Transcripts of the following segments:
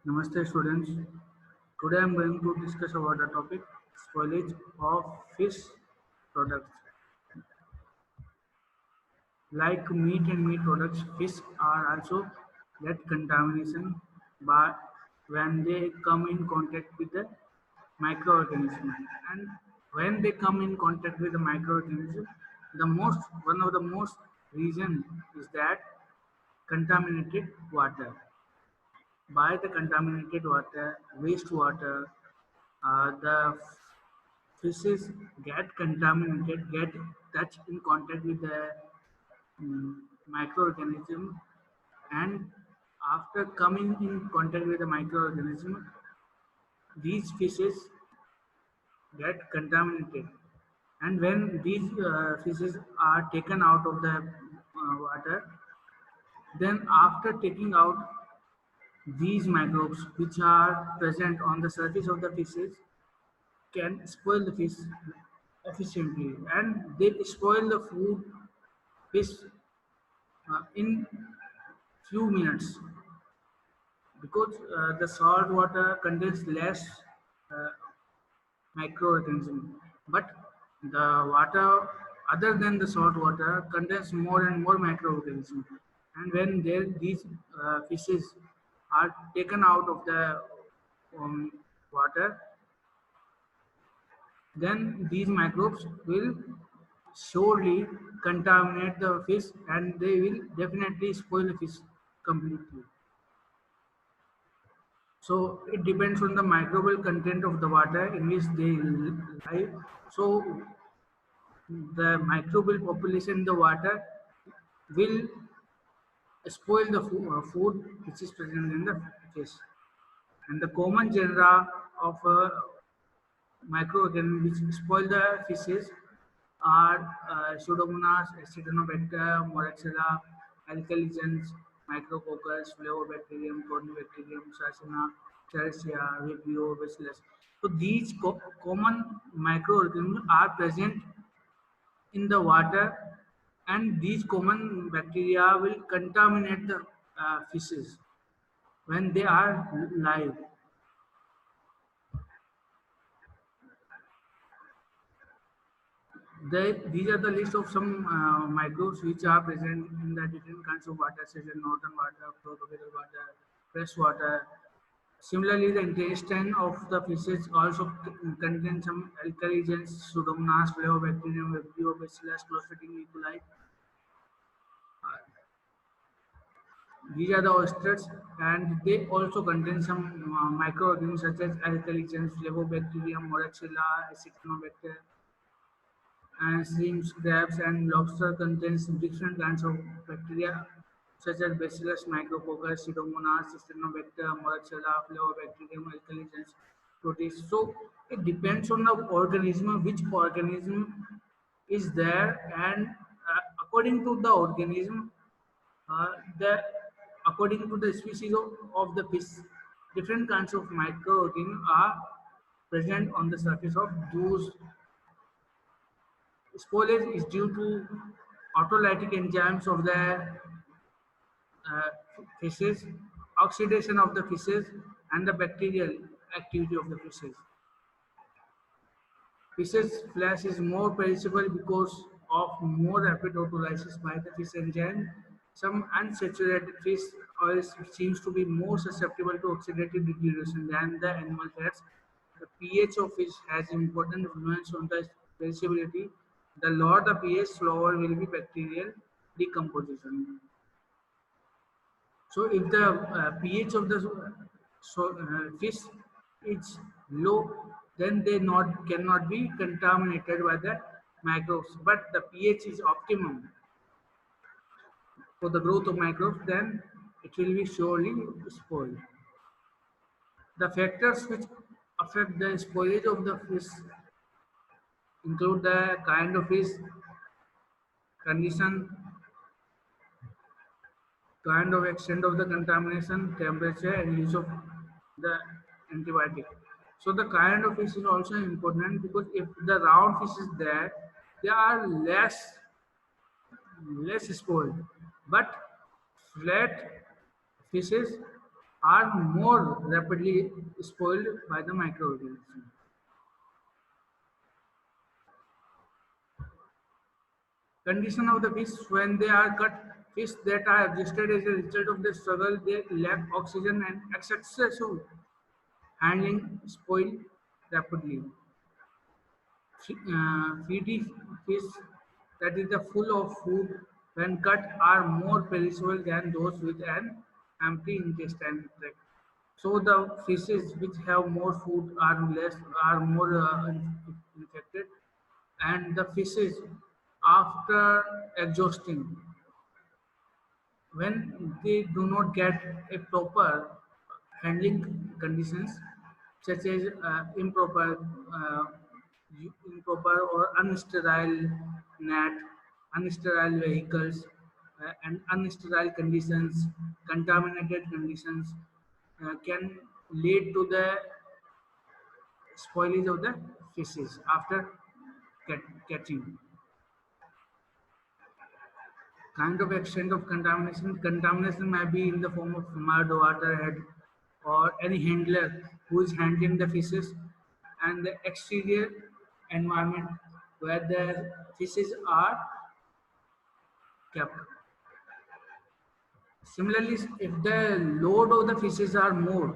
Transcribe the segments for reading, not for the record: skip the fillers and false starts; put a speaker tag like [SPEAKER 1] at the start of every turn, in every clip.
[SPEAKER 1] Namaste students. Today I am going to discuss about the topic spoilage of fish products. Like meat and meat products, fish are also get contamination by when they come in contact with the microorganism. And when they come in contact with the microorganism, the most one of the most reason is that contaminated water. By the contaminated water, wastewater, the fishes get contaminated, get touch in contact with the microorganism, and after coming in contact with the microorganism, these fishes get contaminated. And when these fishes are taken out of the water, then after taking out these microbes which are present on the surface of the fishes can spoil the fish efficiently, and they spoil the food fish in few minutes because the salt water contains less uh, microorganism, but the water other than the salt water contains more and more microorganism. And when these fishes are taken out of the um, water, then these microbes will surely contaminate the fish and they will definitely spoil the fish completely. So it depends on the microbial content of the water in which they live. So the microbial population in the water will spoil the food which is present in the fish. And the common genera of microorganisms which spoil the fishes are Pseudomonas, Acidobacter, Moraxella, Alkaligens, Micrococcus, Flavobacterium, Corynebacterium, Sarcina, Serratia, Vibrio, Bacillus. So these common microorganisms are present in the water, and these common bacteria will contaminate the fishes when they are live. These are the list of some microbes which are present in the different kinds of water, such as northern water, chlorobacter water, fresh water. Similarly, the intestine of the fishes also contains some alkaligens, Pseudomonas, Flavobacterium, Vibrio, Bacillus, Clostridium E. coli. These are the oysters, and they also contain some microorganisms such as alkaligens, Flavobacterium, Moraxella, Acinetobacter, and shrimps, crabs, and lobster contains different kinds of bacteria such as Bacillus, Micrococcus, Pseudomonas, Cysternobacter, Moraxella, Flavobacterium, Alkaligens, protists. So it depends on the organism, which organism is there, and according to the organism, the according to the species of the fish, different kinds of microorganisms are present on the surface of those. Spoilage is due to autolytic enzymes of the uh, fishes, oxidation of the fishes, and the bacterial activity of the fishes. Fish's flesh is more perishable because of more rapid autolysis by the fish enzyme. Some unsaturated fish oils seems to be more susceptible to oxidative degradation than the animal fats. The pH of fish has important influence on the perishability. The lower the pH, slower will be bacterial decomposition. So if the pH of the fish is low, then they not cannot be contaminated by the microbes. But the pH is optimum for the growth of microbes, then it will be surely spoiled. The factors which affect the spoilage of the fish include the kind of fish, condition, kind of extent of the contamination, temperature, and use of the antibiotic. So the kind of fish is also important because if the round fish is there, they are less spoiled. But flat fishes are more rapidly spoiled by the microorganisms. Condition of the fish when they are cut. Fish that are exhausted as a result of the struggle, they lack oxygen and excessive handling spoil rapidly. Feedy fish that is the full of food when cut are more perishable than those with an empty intestine tract. So the fishes which have more food are more infected, and the fishes after exhausting, when they do not get a proper handling conditions, such as uh, improper or unsterile net, unsterile vehicles, and unsterile conditions, contaminated conditions, can lead to the spoilage of the fishes after catching. Kind of extent of contamination. Contamination may be in the form of mud, waterhead, or any handler who is handling the fishes, and the exterior environment where the fishes are kept. Similarly, if the load of the fishes are more,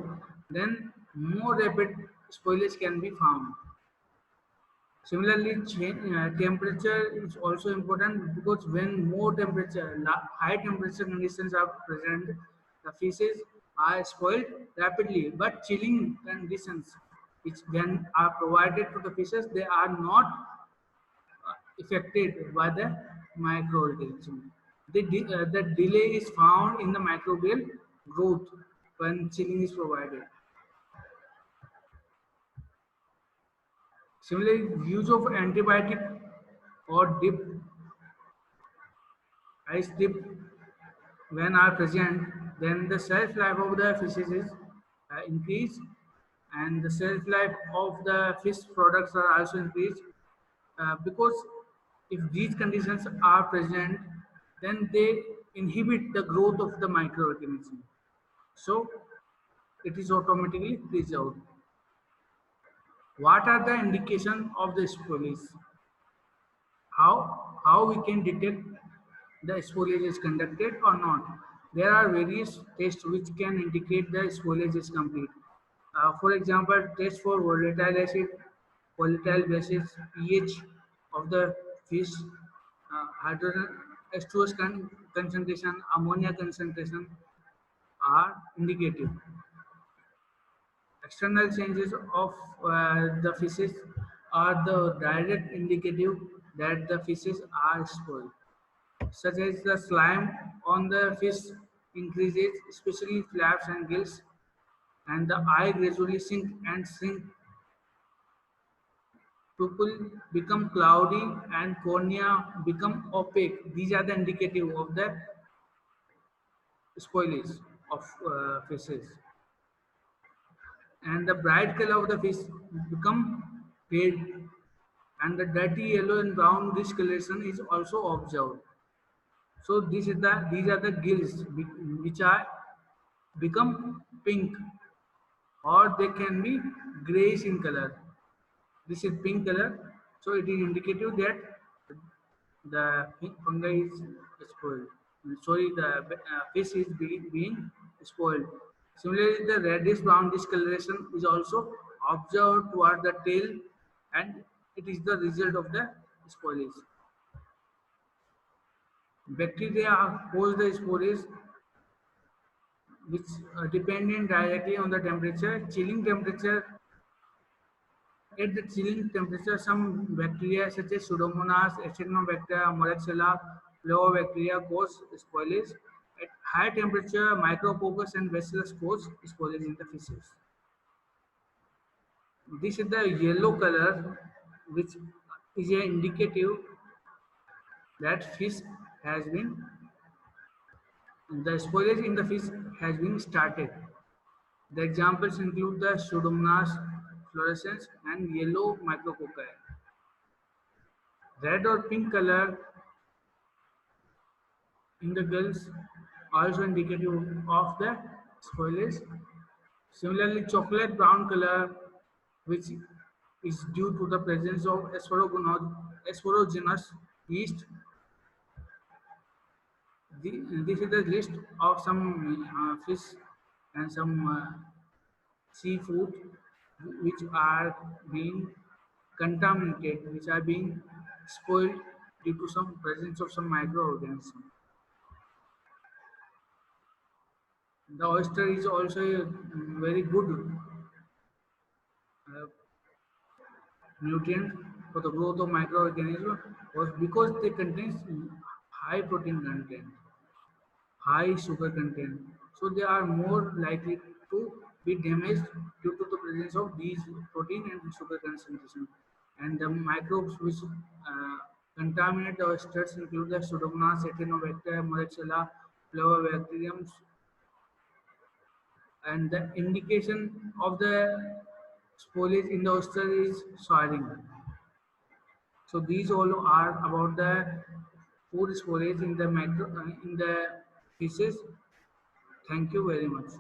[SPEAKER 1] then more rapid spoilage can be found. Similarly, temperature is also important because when more temperature, high temperature conditions are present, the fishes are spoiled rapidly. But chilling conditions, which then are provided to the fishes, they are not affected by the microorganism. The delay is found in the microbial growth when chilling is provided. Similarly, use of antibiotic or ice dip when are present, then the shelf life of the fishes is increased, and the shelf life of the fish products are also increased, because if these conditions are present, then they inhibit the growth of the microorganism. So it is automatically preserved. What are the indication of the spoilage? How we can detect the spoilage is conducted or not? There are various tests which can indicate the spoilage is complete. For example, test for volatile acid, volatile bases, pH of the fish, hydrogen H2S concentration, ammonia concentration are indicative. External changes of the fishes are the direct indicative that the fishes are spoiled, such as the slime on the fish increases, especially flaps and gills, and the eye gradually sink and shrink. Pupil become cloudy and cornea become opaque. These are the indicative of the spoilage of fishes. And the bright color of the fish become pale, and the dirty yellow and brown discoloration is also observed. So these are the gills which are become pink, or they can be grayish in color. This is pink color, so it is indicative that the fungi is spoiled. Sorry, the fish is being spoiled. Similarly, the reddish brown discoloration is also observed toward the tail, and it is the result of the spoilage. Bacteria cause the spoilage, which dependent directly on the temperature. Chilling temperature. At the chilling temperature, some bacteria such as Pseudomonas, Acinetobacter, Moraxella, Levobacteria cause spoilage. At high temperature, Micrococcus and Bacillus cause spoilage in the fishes. This is the yellow color, which is a indicative that fish has been the spoilage in the fish has been started. The examples include the Pseudomonas fluorescens and yellow micrococci. Red or pink color in the gills also indicative of the spoilage. Similarly, chocolate brown color, which is due to the presence of asparaginogenous yeast. This is the list of some fish and some seafood which are being contaminated, which are being spoiled due to some presence of some microorganisms. The oyster is also a very good uh, nutrient for the growth of microorganisms because they contain high protein content, high sugar content. So they are more likely to be damaged due to the presence of these protein and sugar concentration. And the microbes which uh, contaminate the oysters include the Pseudomonas, Acinetobacter, Moraxella, Flavobacterium, and the indication of the spoilage in the oyster is soiling. So these all are about the food storage in the macro in the fishes. Thank you very much.